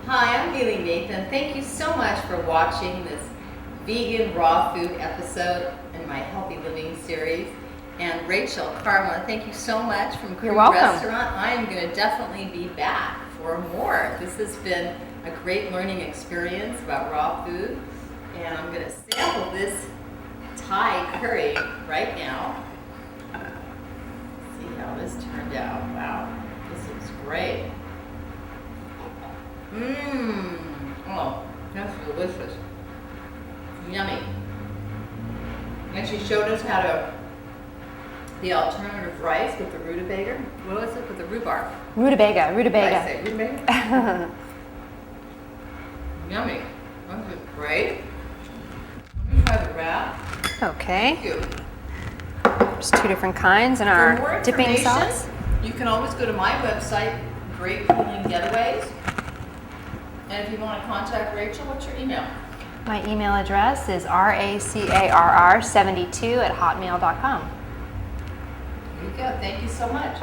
Hi, I'm Haley Nathan. Thank you so much for watching this vegan raw food episode in my Healthy Living series. And Rachel Carla, thank you so much from Crew You're welcome. Restaurant. I am going to definitely be back for more. This has been a great learning experience about raw food. And I'm going to sample this Thai curry right now. See how this turned out. Wow, this looks great. Mmm. Oh, that's delicious. Yummy. And she showed us how to the alternative rice with the rutabaga. What was it with the rhubarb? Rutabaga. What did I say? Rutabaga? Yummy. This is great. Let me try the wrap. Okay. Thank you. There's two different kinds in For our more dipping information, sauce. you can always go to my website, Great Healing Getaways. And if you want to contact Rachel, what's your email? My email address is racarr72@hotmail.com. There you go. Thank you so much.